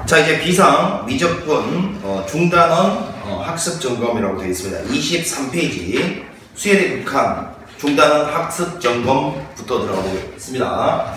자, 이제 비상 미적분 중단원 학습 점검이라고 되어 있습니다. 23페이지 수열의 극한 중단원 학습 점검부터 들어가 보겠습니다.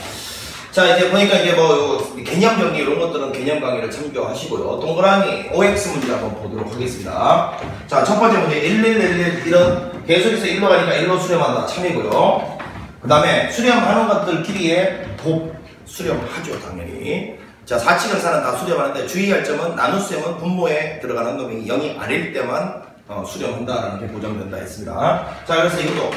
자, 이제 보니까 이제 뭐 개념 정리 이런 것들은 개념 강의를 참조하시고요. 동그라미 OX 문제 한번 보도록 하겠습니다. 자, 첫 번째 문제 1111 이런 계속해서 1로 가니까 1로 수렴한다 참이고요. 그 다음에 수렴하는 것들끼리의 곱 수렴하죠, 당연히. 자, 사칙은사는 다 수렴하는데 주의할 점은 나눗셈은 분모에 들어가는 놈이 0이 아닐 때만 수렴한다라는 게 보정된다 했습니다. 자, 그래서 이것도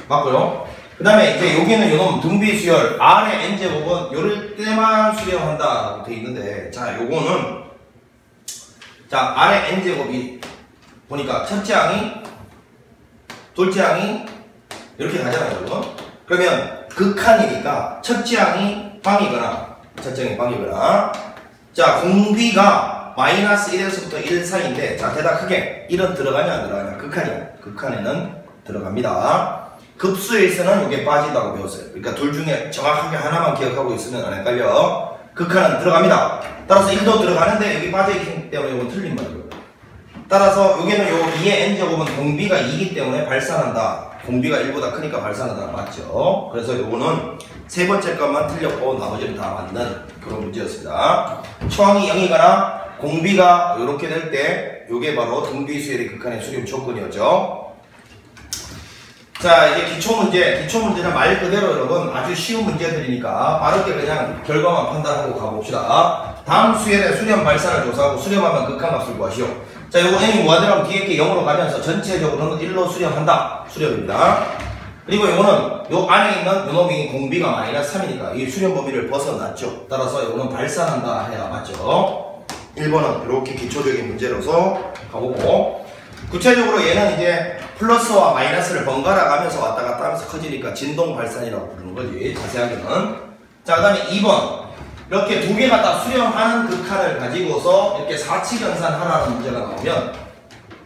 맞고요. 그 다음에 이제 여기는 요놈 등비 수열 R의 n제곱은 요럴 때만 수렴한다라고 되어 있는데, 자, 요거는 자, R의 n제곱이 보니까 첫째 항이 둘째 항이 이렇게 가잖아요, 여러분. 그러면 극한이니까 첫째 항이 빵이거나 첫째 항이 빵이거나, 자, 공비가 마이너스 1에서부터 1 사이인데, 자, 대답 크게 1은 들어가냐 안 들어가냐? 극한이야. 극한에는 들어갑니다. 급수에서는 이게 빠진다고 배웠어요. 그러니까 둘 중에 정확하게 하나만 기억하고 있으면 안 헷갈려. 극한은 들어갑니다. 따라서 1도 들어가는데 여기 빠져있기 때문에 이건 틀린 말이에요. 따라서 여기는 요 2의 n제곱은 공비가 2이기 때문에 발산한다. 공비가 1보다 크니까 발산한다. 맞죠? 그래서 요거는 세 번째 것만 틀렸고 나머지는 다 맞는 그런 문제였습니다. 초항이 0이거나 공비가 이렇게 될 때 요게 바로 등비수열의 극한의 수렴 조건이었죠. 자, 이제 기초문제는 말 그대로 여러분 아주 쉬운 문제들이니까 빠르게 그냥 결과만 판단하고 가봅시다. 다음 수열의 수렴 발산을 조사하고 수렴하면 극한값을 구하시오. 자, 요거 n이 무한대로 뒤에 게 0으로 가면서 전체적으로는 1로 수렴한다. 수렴입니다. 그리고 요거는 요 안에 있는 요놈이 공비가 마이너스 3이니까 이 수렴 범위를 벗어났죠. 따라서 요거는 발산한다 해야 맞죠. 1번은 이렇게 기초적인 문제로서 가보고, 구체적으로 얘는 이제 플러스와 마이너스를 번갈아 가면서 왔다 갔다 하면서 커지니까 진동 발산이라고 부르는 거지, 자세하게는. 자, 그 다음에 2번. 이렇게 두 개가 다 수렴하는 극한을 가지고서 이렇게 사칙연산 하라는 문제가 나오면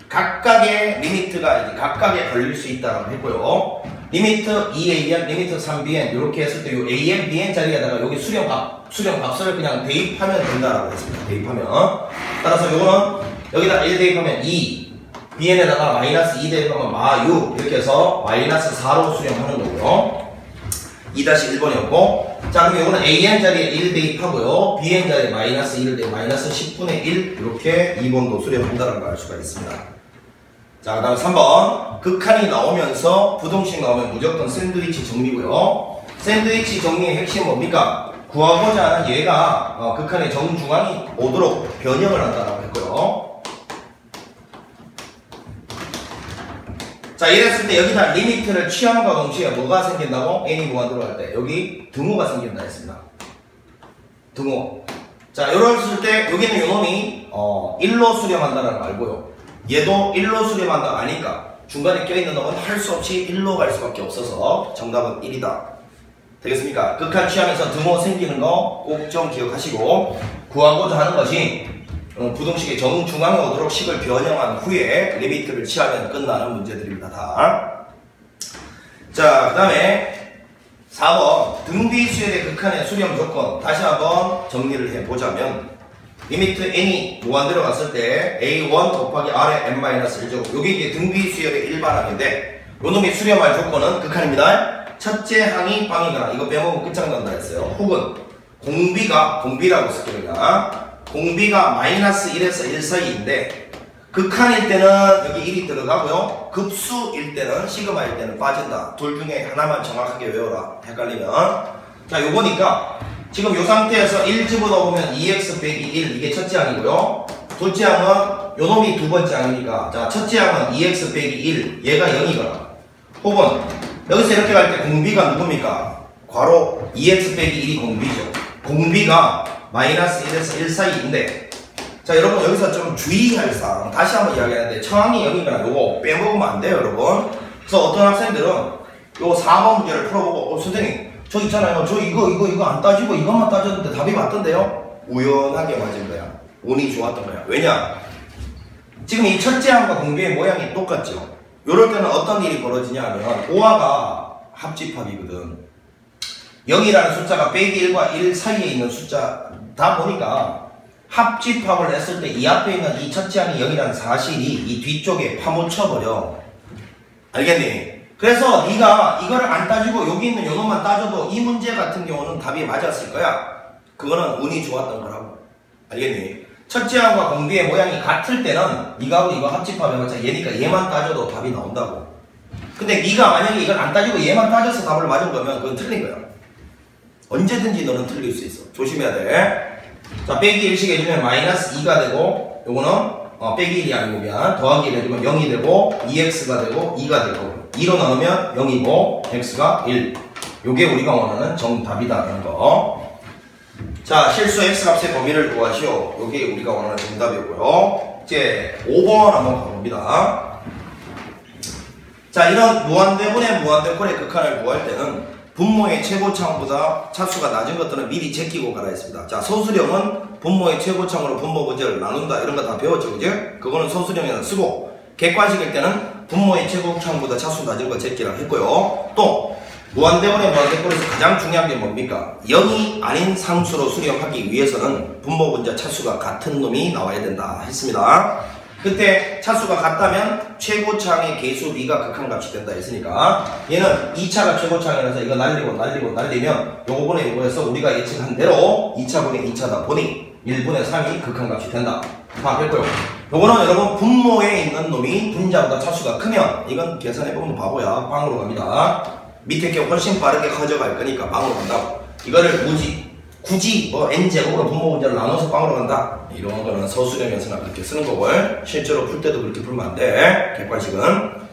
각각의 리미트가 이제 각각에 걸릴 수 있다고 했고요. 리미트 2an, 리미트 3bn 이렇게 했을 때 이 an, bn 자리에다가 여기 수렴값을 그냥 대입하면 된다라고 했습니다. 대입하면. 따라서 요거는 여기다 1 대입하면 2, bn에다가 마이너스 2 대입하면 마6 이렇게 해서 마이너스 4로 수렴하는 거고요. 2-1번이었고, 자, 그럼 이거는 an 자리에 1 대입하고요. bn 자리에 마이너스 1을 대입 마이너스 10분의 1 이렇게 2번도 수렴한다는 걸 알 수가 있습니다. 자, 그 다음 3번. 극한이 나오면서 부동식 나오면 무조건 샌드위치 정리고요. 샌드위치 정리의 핵심은 뭡니까? 구하고자 하는 얘가 극한의 정중앙이 오도록 변형을 한다고 했고요. 자, 이랬을 때 여기다 리미트를 취함과 동시에 뭐가 생긴다고? n이 무한대로 할 때 여기 등호가 생긴다 했습니다. 등호. 자, 이랬을 때 여기는 요놈이 1로 수렴한다는 걸 알고요. 얘도 1로 수렴한다 아니까 중간에 껴있는 놈은 할 수 없이 1로 갈 수밖에 없어서 정답은 1이다. 되겠습니까? 극한 취하면서 등호 생기는 거 꼭 좀 기억하시고, 구하고자 하는 것이 부동식의 정중앙에 오도록 식을 변형한 후에 리미트를 취하면 끝나는 문제들입니다. 다. 자, 그 다음에 4번 등비수열의 극한의 수렴 조건 다시 한번 정리를 해보자면, 리미트 n이 무한대로 갔을 때 a1 곱하기 r의 n-1제곱 요게 이제 등비수열의 일반항인데, 요놈이 수렴할 조건은 극한입니다. 첫째 항이 빵이거나 이거 빼먹으면 끝장난다 했어요. 혹은 공비라고 쓸게요. 공비가 마이너스 1에서 1 사이인데 극한일 때는 여기 1이 들어가고요. 급수일 때는 시그마일 때는 빠진다. 둘 중에 하나만 정확하게 외워라. 헷갈리면. 자, 요거니까 지금 요 상태에서 1 집어넣으면 2x 빼기 1 이게 첫째 항이고요. 둘째 항은 요놈이 두 번째 항이니까, 자, 첫째 항은 2x 빼기 1 얘가 0이거나, 혹은 여기서 이렇게 갈 때 공비가 누굽니까? 괄호 2x 빼기 1이 공비죠. 공비가 마이너스 1에서 1 사이인데, 자, 여러분 여기서 좀 주의할 사항 다시 한번 이야기하는데, 처항이 0이거나 요거 빼먹으면 안 돼요, 여러분. 그래서 어떤 학생들은 요 4번 문제를 풀어보고 선생님 저 있잖아요, 저 이거 안 따지고 이것만 따졌는데 답이 맞던데요? 우연하게 맞은 거야. 운이 좋았던 거야. 왜냐? 지금 이 첫째 항과 공비의 모양이 똑같죠? 요럴 때는 어떤 일이 벌어지냐 하면 5화가 합집합이거든. 0이라는 숫자가 빼기 1과 1 사이에 있는 숫자다 보니까 합집합을 했을 때 이 앞에 있는 이 첫째 항이 0이라는 사실이 이 뒤쪽에 파묻혀버려. 알겠니? 그래서 네가 이거를 안 따지고 여기 있는 요놈만 따져도 이 문제 같은 경우는 답이 맞았을 거야. 그거는 운이 좋았던 거라고. 알겠니? 첫째 항과 공비의 모양이 같을 때는 네가 이거 합집합해봤자 얘니까 얘만 따져도 답이 나온다고. 근데 네가 만약에 이걸 안 따지고 얘만 따져서 답을 맞은 거면 그건 틀린 거야. 언제든지 너는 틀릴 수 있어. 조심해야 돼. 자, 빼기 1씩 해주면 마이너스 2가 되고, 요거는 빼기 1이 아니고 미안, 더하기 1 해주면 0이 되고 2x가 되고 2가 되고 2로 나누면 0이고 x가 1. 요게 우리가 원하는 정답이다라는 거. 자, 실수 x값의 범위를 구하시오. 요게 우리가 원하는 정답이고요. 이제 5번 한번 가봅니다. 자, 이런 무한대분의 무한대꼴의 극한을 구할 때는 분모의 최고차항보다 차수가 낮은 것들은 미리 제끼고 가라 했습니다. 자, 소수령은 분모의 최고차항으로 분모 문제를 나눈다. 이런 거 다 배웠죠, 그죠? 그거는 소수령에다 쓰고, 객관식일 때는 분모의 최고차항보다 차수 낮은 거 제끼라 했고요. 또 무한대분의 무한대꼴에서 가장 중요한 게 뭡니까? 0이 아닌 상수로 수령하기 위해서는 분모 분자 차수가 같은 놈이 나와야 된다 했습니다. 그때 차수가 같다면 최고차항의 개수 B가 극한값이 된다 했으니까 얘는 2차가 최고차항이라서 이거 날리면 요거분의 요거에서 우리가 예측한 대로 2차분의 2차다 보니 1분의 3이 극한값이 된다. 다 됐고요. 요거는 여러분 분모에 있는 놈이 분자보다 차수가 크면 이건 계산해보면 바보야. 빵으로 갑니다. 밑에 게 훨씬 빠르게 커져갈 거니까 빵으로 간다고. 이거를 굳이 뭐 n제곱으로 분모 문제를 나눠서 빵으로 간다. 이런 거는 서술형에서는 그렇게 쓰는 거고 실제로 풀 때도 그렇게 풀면 안 돼. 객관식은.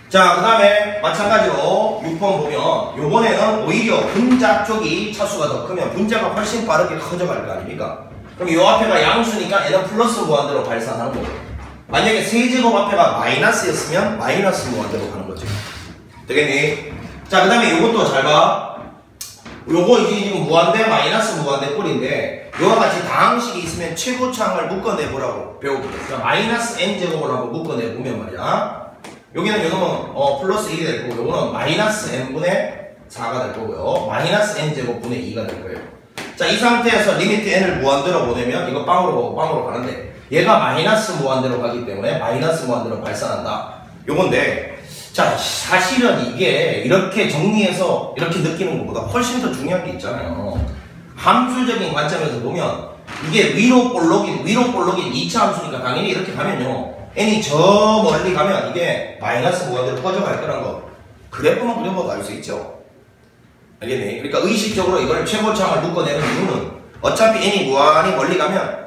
자, 그 다음에 마찬가지로 6번 보면 요번에는 오히려 분자 쪽이 차수가 더 크면 분자가 훨씬 빠르게 커져갈 거 아닙니까? 그럼 요 앞에가 양수니까 얘는 플러스 무한대로 발산하는 거고, 만약에 세제곱 앞에가 마이너스였으면 마이너스 무한대로 가는 거죠. 되겠니? 자, 그 다음에 요것도 잘 봐. 요거 이제 지금 무한대 마이너스 무한대 꼴인데 요와 같이 다항식이 있으면 최고차항을 묶어내보라고 배우거든. 마이너스 n제곱을 한번 묶어내보면 말이야, 여기는 요놈은 플러스 1이 될 거고 요거는 마이너스 n분의 4가 될 거고요. 마이너스 n제곱 분의 2가 될 거예요. 자, 이 상태에서 리미트 n을 무한대로 보내면 이거 빵으로 가는데 얘가 마이너스 무한대로 가기 때문에 마이너스 무한대로 발산한다. 요건데, 자, 사실은 이게 이렇게 정리해서 이렇게 느끼는 것보다 훨씬 더 중요한 게 있잖아요. 함수적인 관점에서 보면 이게 위로 볼록인 2차 함수니까 당연히 이렇게 가면요, n이 저 멀리 가면 이게 마이너스 무한대로 퍼져갈 거란 거 그래프만 그려봐도 알 수 있죠. 알겠니? 그러니까 의식적으로 이걸 최고차항을 묶어내는 이유는 어차피 n이 무한히 멀리 가면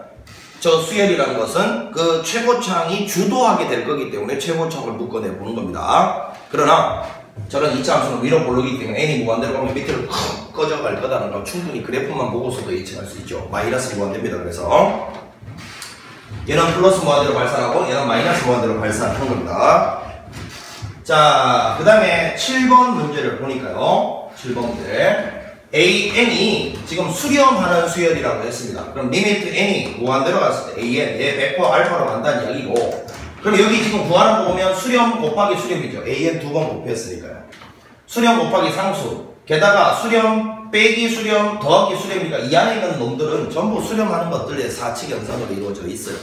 저 수열이라는 것은 그 최고차항이 주도하게 될 거기 때문에 최고차항을 묶어내 보는 겁니다. 그러나 저런 2차 함수는 위로 볼록이기 때문에 n이 무한대로 가면 밑으로 확 꺼져갈 거다는 걸 충분히 그래프만 보고서도 예측할 수 있죠. 마이너스 무한대입니다. 그래서 얘는 플러스 무한대로 발산하고 얘는 마이너스 무한대로 발산하는 겁니다. 자, 그 다음에 7번 문제를 보니까요, 7번 문제 AN이 지금 수렴하는 수열이라고 했습니다. 그럼 리미트 n이 무한대로 갔을 때 AN, 얘 100% 알파로 간다는 이야기고, 그럼 여기 지금 구하는 거 보면 수렴 곱하기 수렴이죠. AN 두 번 곱했으니까요. 수렴 곱하기 상수, 게다가 수렴 빼기 수렴 더하기 수렴이니까 이 안에 있는 놈들은 전부 수렴하는 것들의 사칙 연산으로 이루어져 있어요.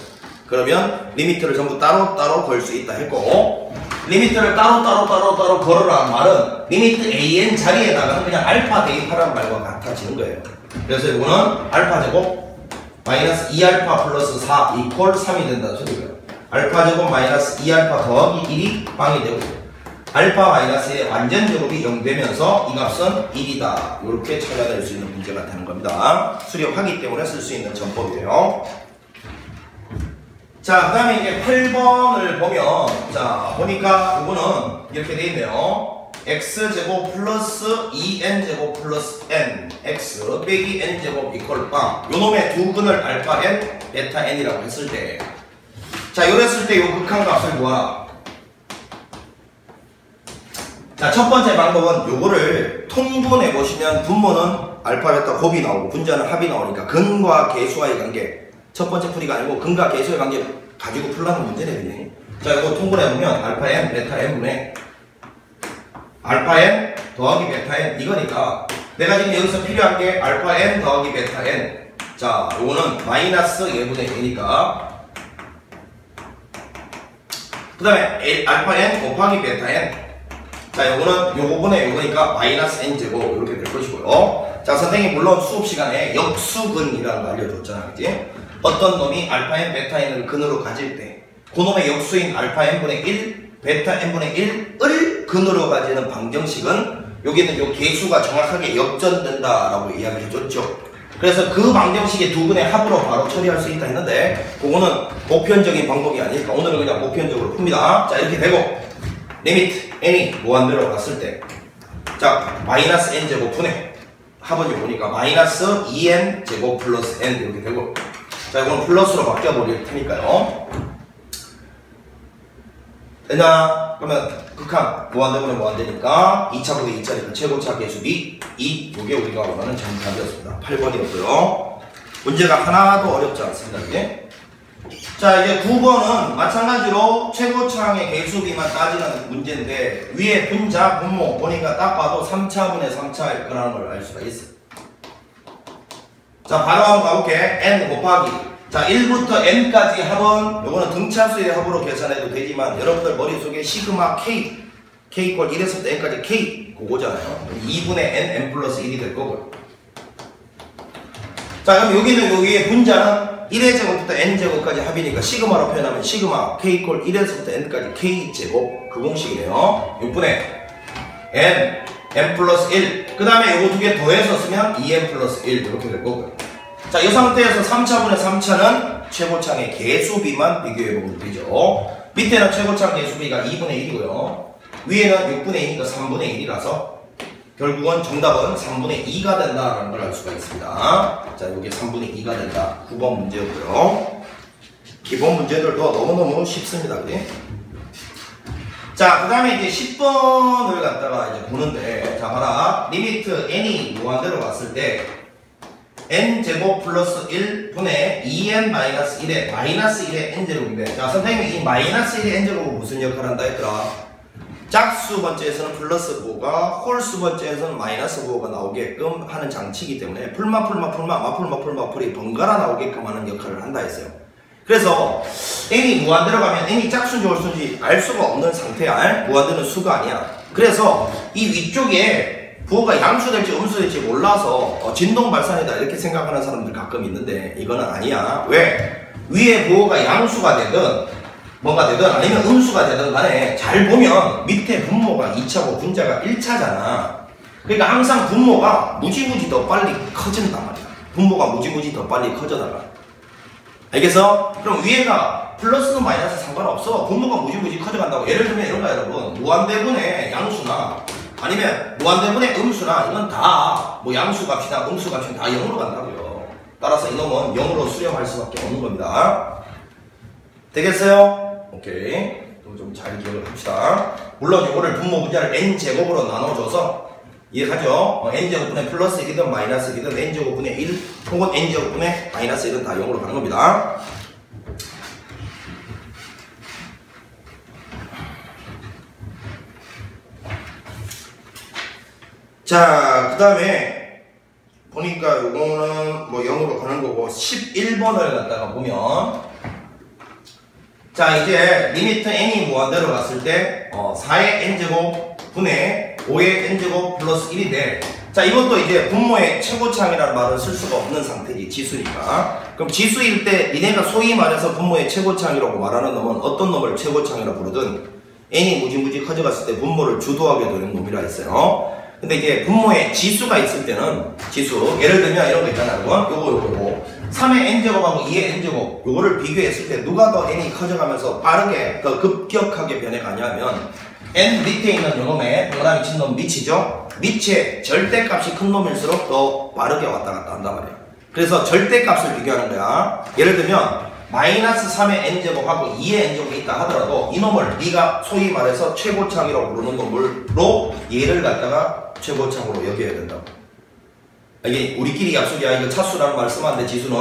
그러면 리미트를 전부 따로따로 걸 수 있다 했고, 리미트를 따로 걸으라는 말은 리미트 an 자리에다가 그냥 알파 대입하라는 말과 같아지는 거예요. 그래서 이거는 알파 제곱 마이너스 2알파 플러스 4 이퀄 3이 된다는 소리고요. 알파 제곱 마이너스 2알파 더하기 1이 빵이 되고, 알파 마이너스의 완전 제곱이 0 되면서 이 값은 1이다. 이렇게 찾아낼 수 있는 문제가 되는 겁니다. 수렴하기 때문에 쓸 수 있는 전법이에요. 자, 그 다음에 이제 8번을 보면, 자, 보니까 이거는 이렇게 돼 있네요. x제곱 플러스 2n제곱 플러스 n, x 빼기 n제곱 이퀄 빵. 요 놈의 두 근을 알파 n, 베타 n이라고 했을 때, 자, 이랬을 때 요 극한값을 구하라. 자, 첫 번째 방법은 요거를 통분해 보시면 분모는 알파, 베타 곱이 나오고 분자는 합이 나오니까 근과 계수와의 관계, 첫 번째 풀이가 아니고 근과 계수의 관계 가지고 풀라는 문제네. 그냥 자, 이거 통분해보면 알파 n, 베타 n분의 알파 n 더하기 베타 n 이거니까 내가 지금 여기서 필요한 게 알파 n 더하기 베타 n. 자, 요거는 마이너스 1분의 n이니까 그 다음에 알파 n 곱하기 베타 n. 자, 요거는 요거분의 요거니까 마이너스 n제곱 이렇게 될 것이고요. 자, 선생님이 물론 수업 시간에 역수근이라는 거 알려줬잖아, 그치? 어떤 놈이 알파 n, 베타 n을 근으로 가질 때 그 놈의 역수인 알파 n분의 1, 베타 n분의 1을 근으로 가지는 방정식은 여기는 요 개수가 정확하게 역전된다라고 이야기를 해줬죠. 그래서 그 방정식의 두 분의 합으로 바로 처리할 수 있다 했는데 그거는 보편적인 방법이 아니니까 오늘은 그냥 보편적으로 풉니다. 자, 이렇게 되고 리미트 n이 무한대로 갔을 때 자, 마이너스 n제곱 분의 합은 요거니까 마이너스 2n 제곱 플러스 n 이렇게 되고 자, 이건 플러스로 바뀌어버릴 테니까요. 됐나? 그러면 극한 무한대분의 무한대니까 2차분의 2차니까 최고차 계수비 2 요게 우리가 원하는 정답이었습니다. 8번이었고요. 문제가 하나도 어렵지 않습니다. 이게. 자, 이제 9번은 마찬가지로 최고차항의 계수비만 따지는 문제인데 위에 분자, 분모 보니까 딱 봐도 3차분의 3차일 거라는 걸 알 수가 있어. 자, 바로 한번 가볼게. n 곱하기 자, 1부터 n까지 합은 요거는 등차수의 합으로 계산해도 되지만 여러분들 머릿속에 시그마 k k 꼴 1에서부터 n까지 k 그거잖아요. 2분의 n 플러스 1이 될 거고요. 자, 그럼 여기는 여기에 분자는 1의 제곱부터 n제곱까지 합이니까 시그마로 표현하면 시그마 k 꼴 1에서부터 n까지 k제곱 그 공식이네요. 6분의 n 플러스 1 그 다음에 요거 두 개 더해서 쓰면 2n 플러스 1 이렇게 될 거고요. 자, 이 상태에서 3차분의 3차는 최고차항의 계수비만 비교해보면 되죠. 밑에는 최고차항 계수비가 2분의 1이고요. 위에는 6분의 2니까 3분의 1이라서 결국은 정답은 3분의 2가 된다라는 걸 알 수가 있습니다. 자, 이게 3분의 2가 된다. 9번 문제였고요. 기본 문제들도 너무너무 쉽습니다. 그래? 자, 그 다음에 이제 10번을 갖다가 이제 보는데 자, 봐라. 리미트 n이 무한대로 갔을 때 n제곱 플러스 1분의 2n 마이너스 1의 마이너스 1의 n제곱인데 자, 선생님이 이 마이너스 1의 n제곱은 무슨 역할을 한다 했더라? 짝수 번째에서는 플러스 부호가 홀수 번째에서는 마이너스 부호가 나오게끔 하는 장치이기 때문에 마풀이 번갈아 나오게끔 하는 역할을 한다 했어요. 그래서 n이 무한대로 가면 n이 짝수인지 홀수인지 알 수가 없는 상태야. 무한대는 수가 아니야. 그래서 이 위쪽에 부호가 양수될지 음수될지 몰라서 진동 발산이다 이렇게 생각하는 사람들 가끔 있는데 이거는 아니야. 왜? 위에 부호가 양수가 되든 뭐가 되든 아니면 음수가 되든 간에 잘 보면 밑에 분모가 2차고 분자가 1차잖아. 그러니까 항상 분모가 무지무지 더 빨리 커진단 말이야. 분모가 무지무지 더 빨리 커져나가. 알겠어? 그럼 위에가 플러스는 마이너스 상관없어. 분모가 무지무지 커져간다고. 예를 들면 이런가 여러분, 무한대분의 양수나 아니면 무한대분의 음수나 이건 다 뭐 양수값이나 음수값이 다 0으로 간다고요. 따라서 이놈은 0으로 수렴할 수밖에 없는 겁니다. 되겠어요? 오케이. 좀 잘 기억을 합시다. 물론 이거를 분모 분자를 n제곱으로 나눠줘서 이해하죠? n제곱분의 플러스 1이든 마이너스 1이든 n제곱분의 1 혹은 n제곱분의 마이너스 1은 다 0으로 가는 겁니다. 자, 그 다음에 보니까 요거는 뭐 0으로 가는 거고 11번을 갖다가 보면 자, 이제 리미트 n이 무한대로 갔을 때 4의 n제곱 분의 5의 n제곱 플러스 1인데 자, 이것도 이제 분모의 최고차항이라는 말을 쓸 수가 없는 상태지, 지수니까. 그럼 지수일 때 니네가 소위 말해서 분모의 최고차항이라고 말하는 놈은 어떤 놈을 최고차항이라고 부르든 n이 무지무지 커져갔을 때 분모를 주도하게 되는 놈이라 했어요. 근데 이제 분모에 지수가 있을 때는 지수 예를 들면 이런 거 있잖아요. 요거 3의 n제곱하고 2의 n제곱 요거를 비교했을 때 누가 더 n이 커져가면서 빠르게 더 급격하게 변해가냐면 n 밑에 있는 요놈의 동그라미 친 놈 밑이죠. 밑에 절대값이 큰 놈일수록 더 빠르게 왔다 갔다 한단 말이에요. 그래서 절대값을 비교하는 거야. 예를 들면 마이너스 3의 n제곱하고 2의 n제곱이 있다 하더라도 이놈을 네가 소위 말해서 최고차항이라고 부르는 놈으로 얘를 갖다가 최고차항으로 여겨야 된다고. 이게 우리끼리 약속이야. 이거 차수라는 말 쓰면 안 돼. 지수는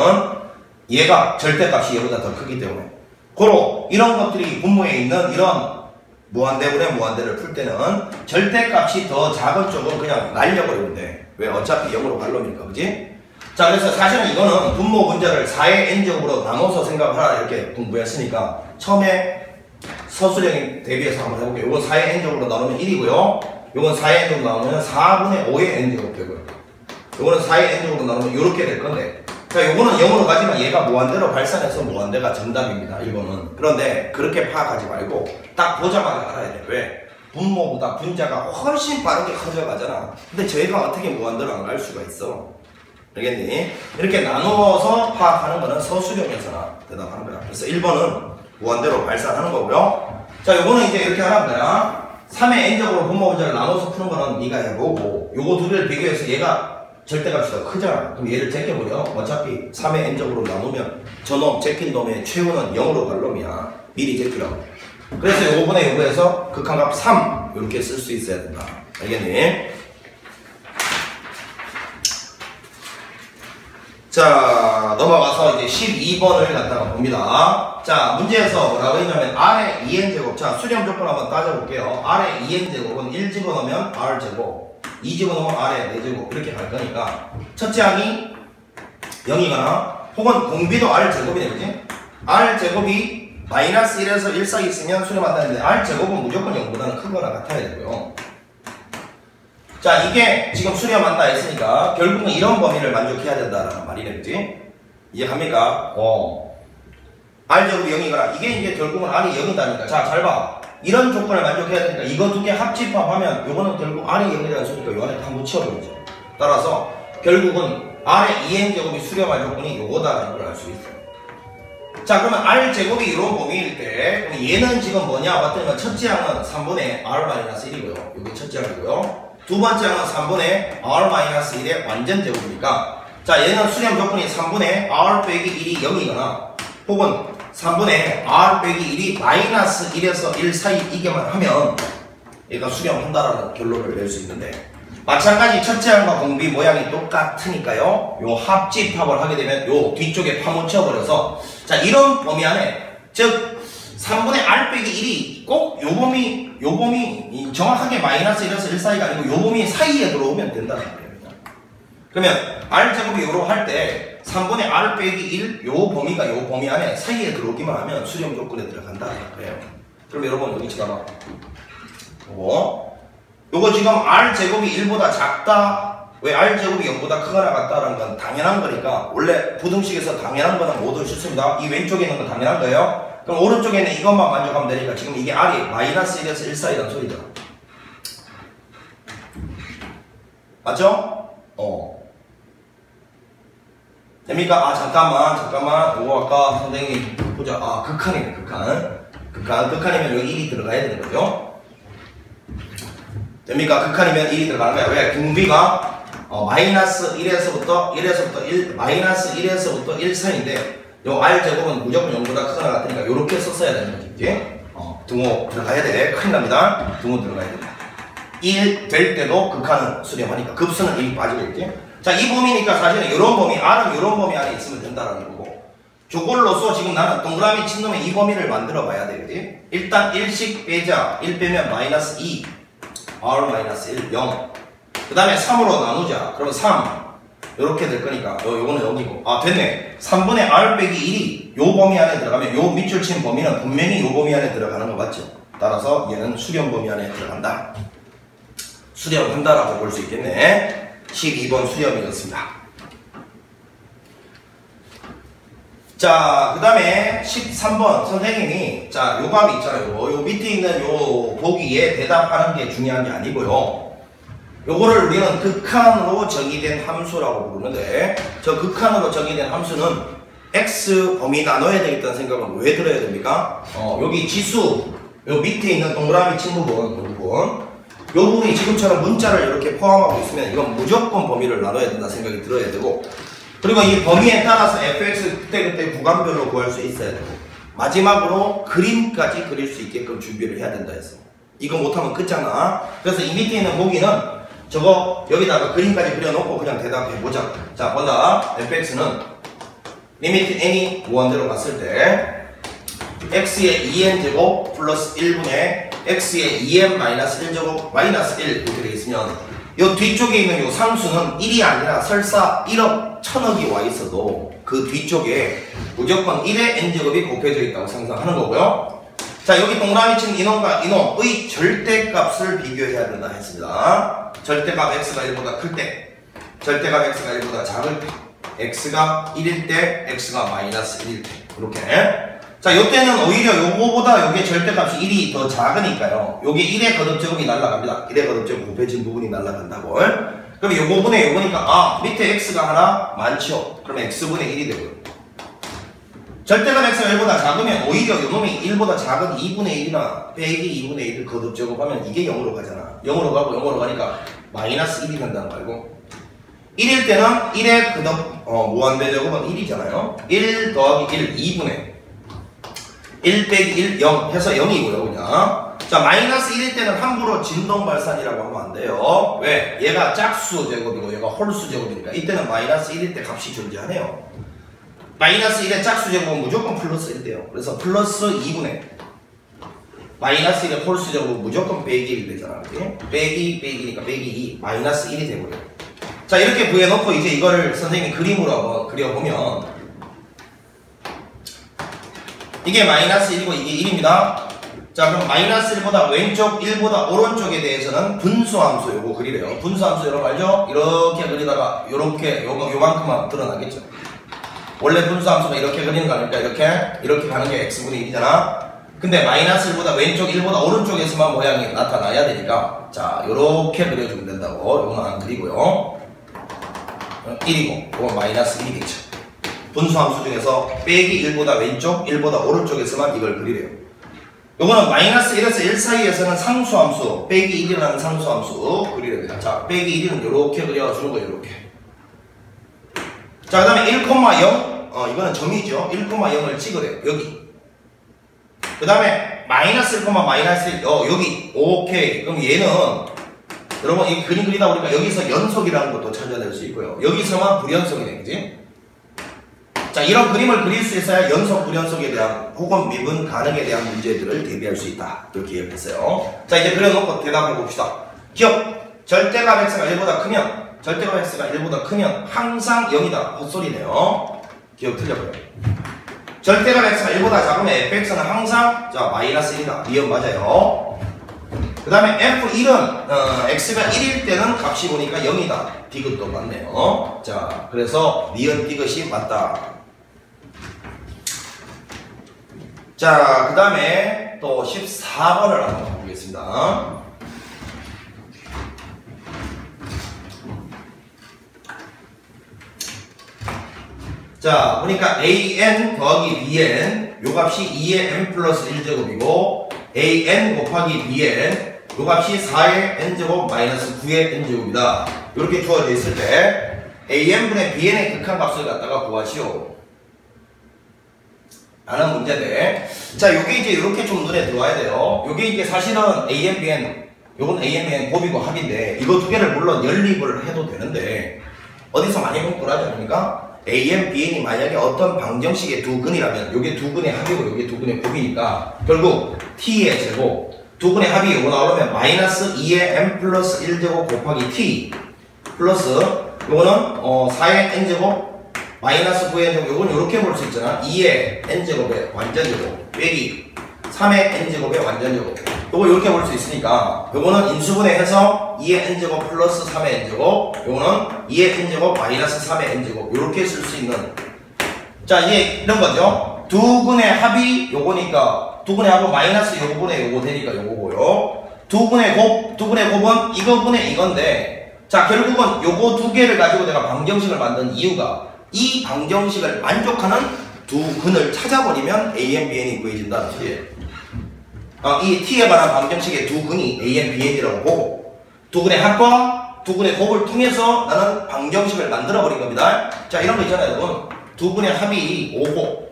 얘가 절대값이 얘보다 더 크기 때문에 고로 이런 것들이 분모에 있는 이런 무한대분의 무한대를 풀 때는 절대값이 더 작은 쪽은 그냥 날려버리면 돼. 왜? 어차피 0으로 갈 놈이니까, 그지? 자, 그래서 사실은 이거는 분모 문제를 4의 n제곱으로 나눠서 생각하라 이렇게 공부했으니까 처음에 서술형 대비해서 한번 해볼게요. 이건 4의 n제곱으로 나누면 1이고요. 이건 4의 n제곱으로 나누면 4분의 5의 n제곱 되고요. 이거는 4의 n제곱으로 나누면 이렇게 될 건데, 자, 요거는 0으로 가지만 얘가 무한대로 발산해서 무한대가 정답입니다. 1번은. 그런데 그렇게 파악하지 말고 딱 보자마자 알아야 돼. 왜? 분모보다 분자가 훨씬 빠르게 커져가잖아. 근데 저희가 어떻게 무한대로 안 갈 수가 있어? 알겠니? 이렇게 나누어서 파악하는 거는 서술형에서나 대답하는 거야. 그래서 1번은 무한대로 발산하는 거고요. 자, 요거는 이제 이렇게 하는 거야. 3의 n제곱으로 분모 문제를 나눠서 푸는 거는 네가 해보고, 요거 두 개를 비교해서 얘가 절대값이 더 크잖아. 그럼 얘를 제껴버려. 어차피 3의 n제곱으로 나누면 저놈 제낀 놈의 최후는 0으로 갈 놈이야. 미리 제끼라고. 그래서 요거분의 요거에서 극한값 3 이렇게 쓸 수 있어야 된다. 알겠니? 자, 넘어가서 이제 12번을 갖다가 봅니다. 자, 문제에서 뭐라고 했냐면 R의 2n제곱. 자, 수렴 조건 한번 따져볼게요. R의 2n제곱은 1 집어넣으면 R제곱, 2 집어넣으면 R의 4제곱 이렇게 갈 거니까 첫째 항이 0이거나 혹은 공비도 R제곱이네, 그지? R제곱이 마이너스 1에서 1 사이 있으면 수렴한다는데 R제곱은 무조건 0보다는 크거나 같아야 되고요. 자, 이게 지금 수렴한다 했으니까 결국은 이런 범위를 만족해야 된다라는 말이네, 그지? 이해갑니까? R제곱이 0이거나 이게 이제 결국은 R이 0이다니까. 자, 잘 봐. 이런 조건을 만족해야 되니까 이거 두 개 합집합하면 요거는 결국 R이 0이라는 소리니까 요 안에 다 묻혀버리죠. 따라서 결국은 R의 2n제곱이 수렴할 조건이 요거다라는 걸 알 수 있어요. 자, 그러면 R제곱이 이런 범위일 때 그럼 얘는 지금 뭐냐 봤더니 첫째 항은 3분의 R-1이고요. 이게 첫째 항이고요. 두 번째 항은 3분의 R-1의 완전 제곱이니까, 자, 얘는 수렴 조건이 3분의 R 빼기 1이 0이거나 혹은 3분의 R 빼기 1이 마이너스 1에서 1 사이이기만 하면 얘가 수렴한다라는 결론을 낼 수 있는데, 마찬가지 첫째 항과 공비 모양이 똑같으니까요. 요 합집합을 하게 되면 요 뒤쪽에 파묻혀 버려서, 자, 이런 범위 안에, 즉 3분의 R 빼기 1이 꼭 요 범위 정확하게 마이너스 1에서 1 사이가 아니고 요 범위 사이에 들어오면 된다는 말입니다. 그러면 R제곱이 요로 할 때 3분의 R 빼기 1 요 범위가 요 범위 안에 사이에 들어오기만 하면 수렴 조건에 들어간다는 거예요. 그럼 여러분 여기 지금 요거 지금 R제곱이 1보다 작다, 왜 R제곱이 0보다 크거나 같다라는 건 당연한 거니까, 원래 부등식에서 당연한 거는 모두 싫습니다. 이 왼쪽에 있는 건 당연한 거예요. 그럼 오른쪽에 있는 이것만 만족하면 되니까 지금 이게 R이 마이너스 1에서 1 사이라는 소리죠. 맞죠? 됩니까? 아, 잠깐만. 이거 아까 선생님이 보자. 아, 극한이네, 극한이면 여기 1이 들어가야 되는 거죠? 됩니까? 극한이면 1이 들어가는 거야. 왜? 공비가 마이너스 1에서부터 1, 마이너스 1에서부터 1 사이인데, 요 R제곱은 무조건 0보다 크거나 같으니까 요렇게 썼어야 되는 거지. 등호 들어가야 돼. 큰일 납니다. 등호 들어가야 돼. 1 될 때도 극한은 수렴하니까 급수는 1이 빠지고 있지. 자, 이 범위니까 사실은 요런 범위, R은 요런 범위 안에 있으면 된다라는 거고, 저걸로써 지금 나는 동그라미 친 놈의 이 범위를 만들어 봐야 되겠지. 일단 1씩 빼자. 1 빼면 마이너스 2, R-1, 0. 그 다음에 3으로 나누자. 그러면 3. 요렇게 될 거니까 요거는 여기고, 아, 됐네. 3분의 R 빼기 1이 요 범위 안에 들어가면 요 밑줄 친 범위는 분명히 요 범위 안에 들어가는 거 맞죠? 따라서 얘는 수렴 범위 안에 들어간다. 수렴한다라고 볼 수 있겠네. 12번 수렴이었습니다. 자, 그 다음에 13번 선생님이, 자, 요 값 있잖아요. 요 밑에 있는 요 보기에 대답하는 게 중요한 게 아니고요. 요거를 우리는 극한으로 정의된 함수라고 부르는데, 저 극한으로 정의된 함수는 x 범위 나눠야 되겠다는 생각은 왜 들어야 됩니까? 여기 지수, 요 밑에 있는 동그라미 친 부분, 요 부분이 지금처럼 문자를 이렇게 포함하고 있으면 이건 무조건 범위를 나눠야 된다 생각이 들어야 되고, 그리고 이 범위에 따라서 fx 그때 구간별로 구할 수 있어야 되고, 마지막으로 그림까지 그릴 수 있게끔 준비를 해야 된다 했어. 이거 못하면 끝잖아. 그래서 이 밑에 있는 보기는 저거 여기다가 그림까지 그려놓고 그냥 대답해보자. 자, 보다 fx는 리미트 n이 무한대로 갔을 때 x의 2n제곱 플러스 1분의 x의 2n 마이너스 1제곱 마이너스 1 이렇게 되어 있으면 이 뒤쪽에 있는 이 상수는 1이 아니라 설사 1억 1000억이 와 있어도 그 뒤쪽에 무조건 1의 n제곱이 곱해져 있다고 상상하는 거고요. 자, 여기 동그라미 친 인원과 인원의 절대값을 비교해야 된다 했습니다. 절대값 x가 1보다 클 때, 절대값 x가 1보다 작을 때, x가 1일 때, x가 마이너스 1일 때 이렇게. 자, 요때는 오히려 요거보다 요게 절대값이 1이 더 작으니까요. 요게 1의 거듭제곱이 날아갑니다. 1의 거듭제곱 곱해진 부분이 날아간다고. 그럼 요거분의 요거니까 밑에 x가 하나 많죠. 그러면 x분의 1이 되고요. 절대값 x가 1보다 작으면 오히려 요놈이 1보다 작은 2분의 1이나 빼기 2분의 1을 거듭제곱하면 이게 0으로 가잖아. 0으로 가고 0으로 가니까 마이너스 1이 된다는 거 알고. 1일 때는 1의 거듭 무한대제곱은 1이잖아요. 1 더하기 1 2분의 1 빼기 1 0 해서 0이고요 그냥. 자, 마이너스 1일 때는 함부로 진동발산이라고 하면 안 돼요. 왜? 얘가 짝수 제곱이고 얘가 홀수 제곱이니까 이때는 마이너스 1일 때 값이 존재하네요. 마이너스 1의 짝수 제곱은 무조건 플러스 1 돼요. 그래서 플러스 2분의 마이너스 1의 홀수 제곱은 무조건 빼기 1 되잖아. 그치? 빼기니까 빼기 2 마이너스 1이 되고요. 자, 이렇게 구해놓고 이제 이거를 선생님이 그림으로 한번 그려보면 이게 마이너스 1이고 이게 1입니다. 자, 그럼 마이너스 1보다 왼쪽 1보다 오른쪽에 대해서는 분수함수 요거 그리래요. 분수함수 여러분 알죠? 이렇게 그리다가 요렇게 요만큼만 드러나겠죠. 원래 분수함수가 이렇게 그리는 거 아닙니까? 이렇게 가는 게 x분의 1이잖아. 근데 마이너스 1보다 왼쪽 1보다 오른쪽에서만 모양이 나타나야 되니까 자, 요렇게 그려주면 된다고. 요거는 안 그리고요. 1이고 요건 마이너스 1이겠죠. 분수함수 중에서 빼기 1보다 왼쪽 1보다 오른쪽에서만 이걸 그리래요. 요거는 마이너스 1에서 1 사이에서는 상수함수 빼기 1이라는 상수함수 그리랍니다. 자, 빼기 1은 요렇게 그려주는 거예요. 요렇게. 자, 그 다음에 1,0 이거는 점이죠. 1,0을 찍으래요. 여기. 그 다음에 마이너스 1, 마이너스 1 여기. 오케이. 그럼 얘는 여러분 이 그림 그리다 보니까 여기서 연속이라는 것도 찾아낼 수 있고요. 여기서만 불연속이네. 그지? 자, 이런 그림을 그릴 수 있어야 연속 불연속에 대한 혹은 미분 가능에 대한 문제들을 대비할 수 있다. 이렇게 이해했어요. 자, 이제 그려놓고 대답해 봅시다. 기억! 절대값 x가 1보다 크면 절대값 x가 1보다 크면 항상 0이다. 헛소리네요. 기억 틀렸고요. 절대값 x가 1보다 작으면 fx는 항상 자 마이너스 1이다. 이형 맞아요. 그 다음에 f1은 x가 1일 때는 값이 보니까 0이다. 디귿도 맞네요. 자, 그래서 니은 디귿이 맞다. 자, 그 다음에 또 14번을 한번 보겠습니다. 자, 보니까 an 더하기 bn 요 값이 2의 n 플러스 1제곱이고 an 곱하기 bn 요 값이 4의 n제곱 마이너스 9의 n제곱이다. 이렇게 주어져 있을 때 an분의 bn의 극한값을 갖다가 구하시오 라는 문제인데, 자, 요게 이제 이렇게 좀 눈에 들어와야 돼요. 요게 이제 사실은 an, bn, 요건 an, bn 곱이고 합인데, 이거 두 개를 물론 연립을 해도 되는데, 어디서 많이 공부를 하지 않습니까? an, bn이 만약에 어떤 방정식의 두 근이라면, 요게 두 근의 합이고, 요게 두 근의 곱이니까, 결국 t의 제곱, 두 근의 합이 요거 나오면 마이너스 2의 n 플러스 1제곱 곱하기 t, 플러스, 요거는 4의 n제곱, 마이너스 9의 n제곱, 요건 요렇게 볼 수 있잖아. 2의 n제곱의 완전제곱 빼기 3의 n제곱의 완전제곱, 요거 요렇게 볼 수 있으니까 요거는 인수분해해서 2의 n제곱 플러스 3의 n제곱, 요거는 2의 n제곱 마이너스 3의 n제곱 요렇게 쓸 수 있는, 자, 이게 이런 거죠. 두 근의 합이 요거니까 두 근의 합은 마이너스 요거분의 요거 되니까 요거고요. 두 근의 곱은 이거분의 이건데, 자, 결국은 요거 두 개를 가지고 내가 방정식을 만든 이유가 이 방정식을 만족하는 두 근을 찾아버리면 an, bn이 구해진다는 소리예요. 이 t에 관한 방정식의 두 근이 an, bn이라고 보고 두 근의 합과 두 근의 곱을 통해서 나는 방정식을 만들어버린 겁니다. 자, 이런 거 있잖아요, 여러분. 두 근의 합이 5고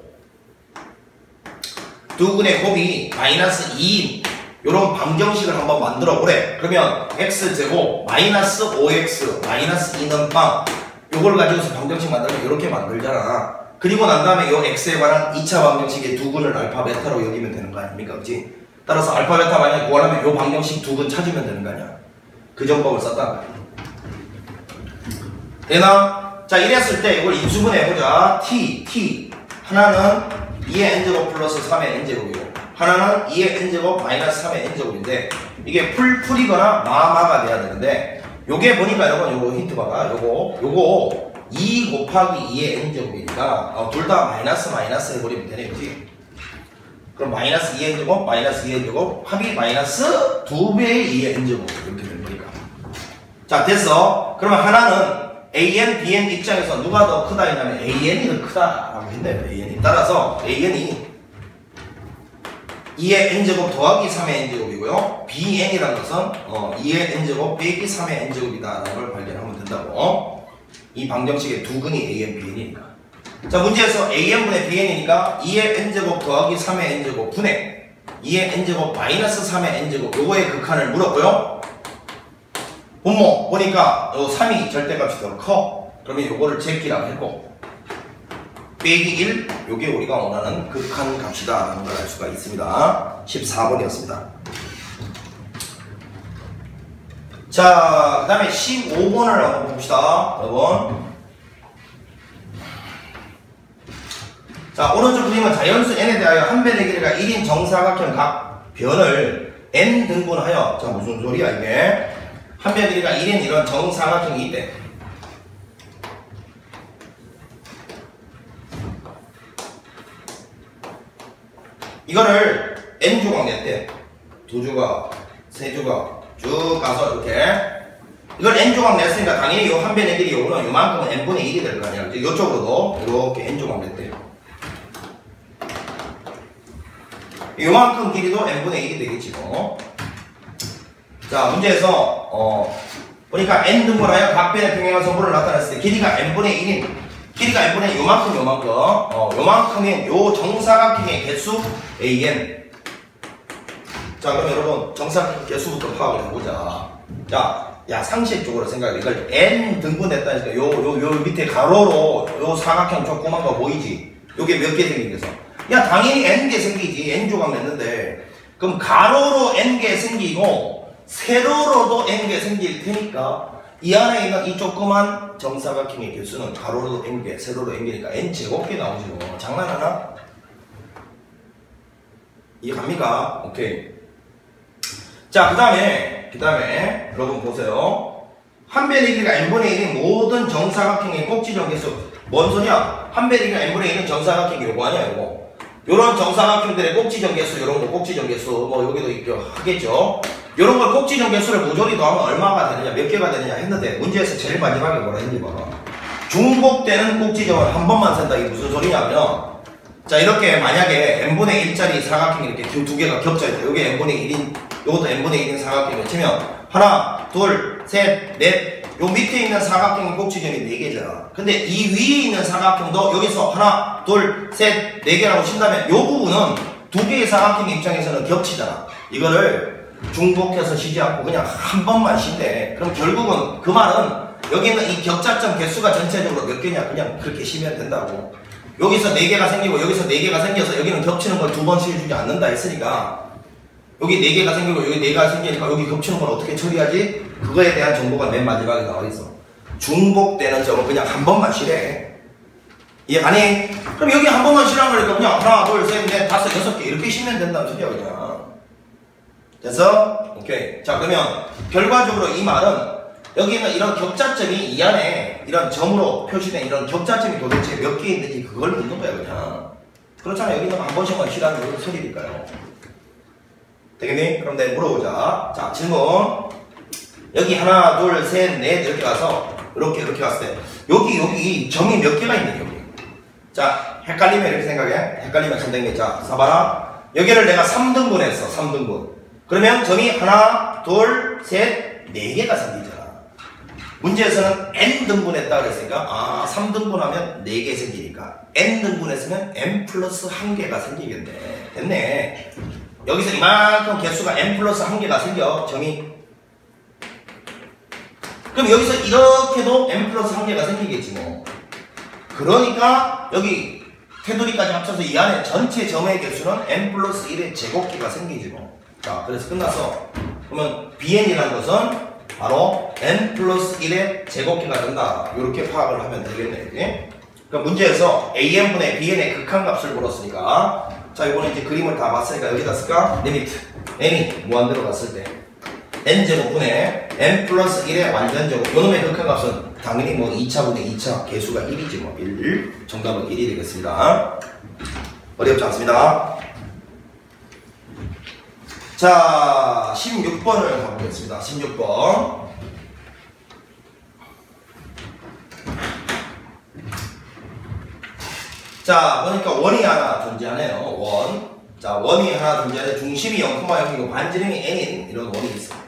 두 근의 곱이 마이너스 2인 요런 방정식을 한번 만들어 보래. 그러면 x제곱 마이너스 5x 마이너스 2는 빵 요걸 가지고서 방정식 만들면 이렇게 만들잖아. 그리고 난 다음에 요 x에 관한 2차 방정식의 두근을 알파 베타로 여기면 되는 거 아닙니까? 그치? 따라서 알파 베타 만약에 구하려면 요 방정식 두근 찾으면 되는 거 아니야? 그 정법을 썼단 말이야. 되나? 자, 이랬을 때 이걸 인수분해해보자. t 하나는 2의 n제곱 플러스 3의 n제곱이고 하나는 2의 n제곱 마이너스 3의 n제곱인데 이게 풀이거나 마마가 돼야 되는데 요게 보니까 여러분 요거 힌트 봐봐. 요거 2 곱하기 2의 n제곱이니까 둘 다 마이너스 해버리면 되네. 그치? 그럼 마이너스 2n제곱 마이너스 2n제곱 합이 마이너스 2배의 2의 n제곱 이렇게 되는 거니까. 자, 됐어. 그러면 하나는 AN, BN 입장에서 누가 더 크다 했냐면 AN이 더 크다라고 했네요. AN이. 따라서 AN이 2의 n제곱 더하기 3의 n제곱이고요. BN이라는 것은 2의 n제곱 빼기 3의 n제곱이다라는 걸 발견하면 된다고. 이 방정식의 두근이 AN, BN이니까. 자, 문제에서 AN분의 BN이니까 2의 n제곱 더하기 3의 n제곱 분의 2의 n제곱 마이너스 3의 n제곱 요거의 극한을 물었고요. 분모 보니까 요 3이 절대값이 더 커. 그러면 요거를 제끼라고 했고 빼기 1 요게 우리가 원하는 극한 값이다 라는 걸 알 수가 있습니다. 14번이었습니다. 자, 그 다음에 15번을 한번 봅시다. 여러분. 자, 오른쪽 그림은 자연수 n에 대하여 한 변의 길이가 1인 정사각형 각 변을 n 등분하여. 자, 무슨 소리야 이게? 한 변의 길이가 1인 이런 정사각형이 있대. 이거를 n조각 냈대. 2조각, 3조각 쭉 가서 이렇게 이걸 n조각 냈으니까 당연히 요 한 변의 길이 요거는 요만큼은 n분의 1이 될 거 아니야. 이쪽으로도 이렇게 n조각 냈대. 요만큼 길이도 n분의 1이 되겠지 뭐. 자, 문제에서 보니까 n 등분하여 각 변의 평행한 성분을 나타냈을 때 길이가 n분의 1인 길이가 n분의 요만큼인 요 정사각형의 개수 an. 자, 그럼 여러분 정사각형 개수부터 파악을 해보자. 자, 야, 상식적으로 생각해. 이걸 n 등분했다니까 요 밑에 가로로 요 사각형 조그만 거 보이지? 요게 몇 개 생기겠어? 야, 당연히 n개 생기지. n조각 냈는데 그럼 가로로 n개 생기고 세로로도 n개 생길 테니까 이 안에 있는 이 조그만 정사각형의 개수는 가로로 n개, 세로로 n개니까 n제곱개 나오지 뭐. 장난하나? 이해갑니까? 오케이. 자, 그 다음에 여러분 보세요. 한 변의 길이가 n분의 1인 모든 정사각형의 꼭지점 개수. 뭔 소리야? 한 변의 길이가 n분의 1은 정사각형이 요거 아니야 요거. 요런 정사각형들의 꼭지점 개수, 요런 거 꼭지점 개수 뭐 여기도 있고 하겠죠. 요런 걸 꼭지점 개수를 모조리 더하면 얼마가 되느냐, 몇 개가 되느냐 했는데 문제에서 제일 마지막에 뭐라 했는지 봐봐. 중복되는 꼭지점을 한 번만 센다. 이게 무슨 소리냐면, 자, 이렇게 만약에 n분의 1짜리 사각형이 이렇게 두 개가 겹쳐있다. 요게 n분의 1인, 요것도 n분의 1인 사각형을 치면 하나, 둘, 셋, 넷. 요 밑에 있는 사각형의 꼭지점이 4개잖아. 근데 이 위에 있는 사각형도 여기서 하나, 둘, 셋, 4개라고 친다면 요 부분은 두 개의 사각형 입장에서는 겹치잖아. 이거를 중복해서 쉬지 않고 그냥 한 번만 쉰대. 그럼 결국은 그 말은 여기 있는 이 격자점 개수가 전체적으로 몇 개냐 그냥 그렇게 쉬면 된다고. 여기서 4개가 생기고 여기서 4개가 생겨서 여기는 겹치는 걸 2번 씌워주지 않는다 했으니까 여기 4개가 생기고 여기 4개가 생기니까 여기 겹치는 걸 어떻게 처리하지? 그거에 대한 정보가 맨 마지막에 나와있어. 중복되는 점은 그냥 한 번만 쉬래. 이해가니? 그럼 여기 한 번만 쉬라는 거니까 그냥 하나, 둘, 셋, 넷, 다섯, 6개 이렇게 쉬면 된다는 소리야 그냥. 됐어? 오케이. 자, 그러면 결과적으로 이 말은 여기 있는 이런 격자점이 이 안에 이런 점으로 표시된 이런 격자점이 도대체 몇 개 있는지 그걸 묻는 거야 그냥. 그렇잖아. 여기는 한 번씩만 쉬라는 그런 소리니까요. 되겠니? 그럼 내가 물어보자. 자, 질문. 여기 하나, 둘, 셋, 넷 이렇게 가서 이렇게 갔을 때 여기 점이 몇 개가 있는 여기. 자, 헷갈리면 이렇게 생각해. 헷갈리면 선생님이 자, 봐봐라. 여기를 내가 3등분 했어. 3등분. 그러면 점이 하나, 둘, 셋, 4개가 생기잖아. 문제에서는 n등분 했다 그랬으니까 3등분 하면 4개 생기니까 n등분 했으면 n 플러스 1개가 생기겠네. 됐네. 여기서 이만큼 개수가 n 플러스 1개가 생겨. 점이. 그럼 여기서 이렇게도 n 플러스 1개가 생기겠지 뭐. 그러니까 여기 테두리까지 합쳐서 이 안에 전체 점의 개수는 n 플러스 1의 제곱기가 생기지 뭐. 자, 그래서 끝났어. 그러면 bn이라는 것은 바로 n 플러스 1의 제곱기가 된다. 이렇게 파악을 하면 되겠네. 그지? 그러니까 문제에서 an분의 bn의 극한값을 물었으니까, 자, 이번에 이제 그림을 다 봤으니까 여기다 쓸까? 리미트 n이 무한대로 갔을 때 n제곱분의 n 플러스 1의 완전제곱, 요놈의 극한값은 당연히 뭐 2차분의 2차 개수가 1이지 뭐. 1. 정답은 1이 되겠습니다. 어렵지 않습니다. 자, 16번을 가보겠습니다. 16번. 자, 보니까 원이 하나 존재하네요. 원. 자, 원이 하나 존재하는데 중심이 0,0이고 반지름이 n인 이런 원이 있어요.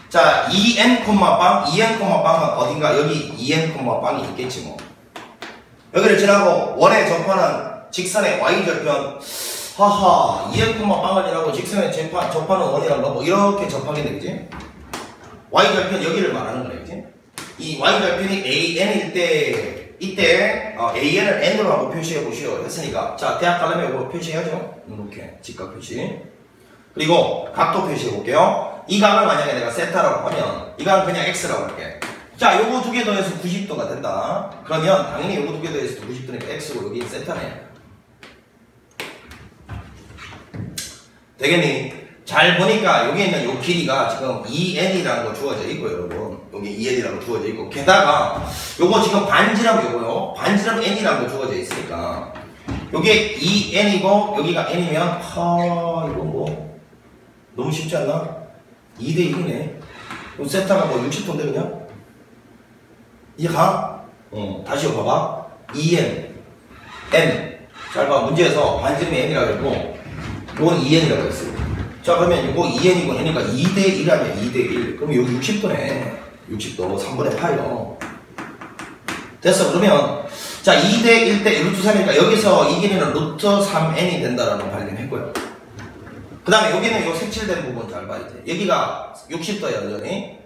자, 2n, 빵, 2n, 빵은 어딘가 여기 2n, 빵이 있겠지 뭐. 여기를 지나고 원에 접하는 직선의 y절편, 하하, 2n, 빵을 지나고 직선에 접하는 원이란 거 뭐 이렇게 접하겠네, 그지? y절편 여기를 말하는 거네, 그지? 이 y절편이 an일 때, 이때 an을 n으로 한번 표시해 보시오 했으니까, 자, 대학 가려면 이거 표시해야죠. 이렇게 직각 표시. 그리고 각도 표시해 볼게요. 이 각을 만약에 내가 세타라고 하면 이 각은 그냥 x라고 할게. 자, 요거 두 개 더해서 90도가 된다. 그러면 당연히 요거 두 개 더해서 90도니까 x고 여기 세타네. 되겠니? 잘 보니까 여기 있는 요 길이가 지금 2n이라는 거 주어져 있고, 여러분 여기 2n이라고 주어져 있고, 게다가 요거 지금 반지름 요거요, 반지름 n이라고 주어져 있으니까 요게 2n이고 여기가 n이면, 하, 이거 뭐 너무 쉽지 않나? 2대 1이네. 그럼 세타가 뭐 60도인데 그냥? 이해가? 다시 봐봐. 2n, n. 잘 봐. 문제에서 반지름이 n이라고 했고, 요건 2n이라고 했어요. 자, 그러면 요거 2n이고 n이니까 2대 1하면 2대 1. 그럼 여기 60도네. 60도. 3분의 8요. 됐어. 그러면, 자, 2대 1대 루트 3이니까 여기서 이 길이는 루트 3n이 된다라는 걸 발견했고요. 그 다음에 여기는 요 색칠된 부분 잘 봐야 돼. 여기가 60도야, 여전히.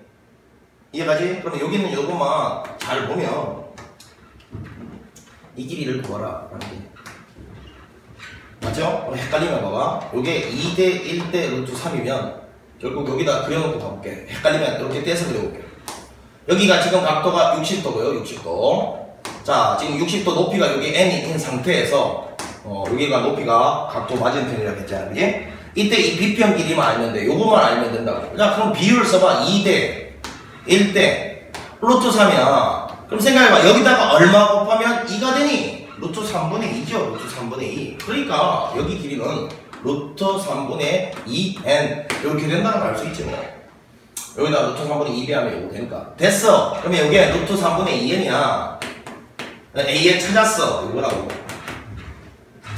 이해가지? 그러면 여기는 요거만 잘 보면 이 길이를 구하라. 맞죠? 헷갈리면 봐봐. 요게 2대 1대 루트 3이면 결국 여기다 그려놓고 가볼게. 헷갈리면 이렇게 떼서 그려볼게. 여기가 지금 각도가 60도고요. 60도. 자, 지금 60도 높이가 여기 n인 상태에서 여기가 높이가 각도 맞은편이라고 했잖아. 그지? 이때 이 비평 길이만 알면 돼. 요거만 알면 된다고. 자, 그럼 비율을 써봐. 2대 1대 루트 3이야. 그럼 생각해봐. 여기다가 얼마 곱하면 2가 되니? 루트 3분의 2죠. 루트 3분의 2. 그러니까 여기 길이는 루트 3분의 2n 이렇게 된다는 걸 알 수 있지 뭐. 여기다 루트 3분의 2 비하면 이거 되니까. 됐어. 그러면 여기에 루트 3분의 2n이야. an 찾았어. 이거라고.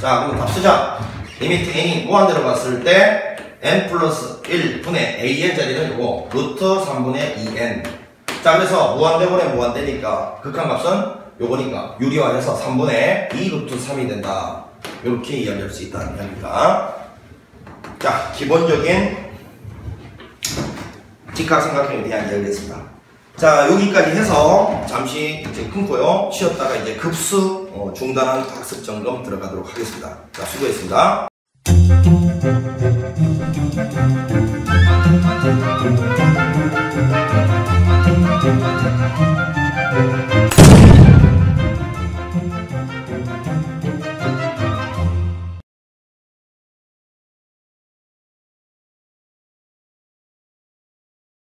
자, 그럼 답 쓰자. 리미트 n이 무한대로 갔을 때 n 플러스 1분의 an 자리는 이거 루트 3분의 2n. 자, 그래서 무한대분의 무한대니까 극한값은 요거니까 유리화해서 3분의 2 루트 3이 된다. 이렇게 이야기할 수 있다는 이야기입니다. 자, 기본적인 직각삼각형에 대한 이야기였습니다. 자, 여기까지 해서 잠시 이제 끊고요. 쉬었다가 이제 급수 중단한 학습 점검 들어가도록 하겠습니다. 자, 수고했습니다.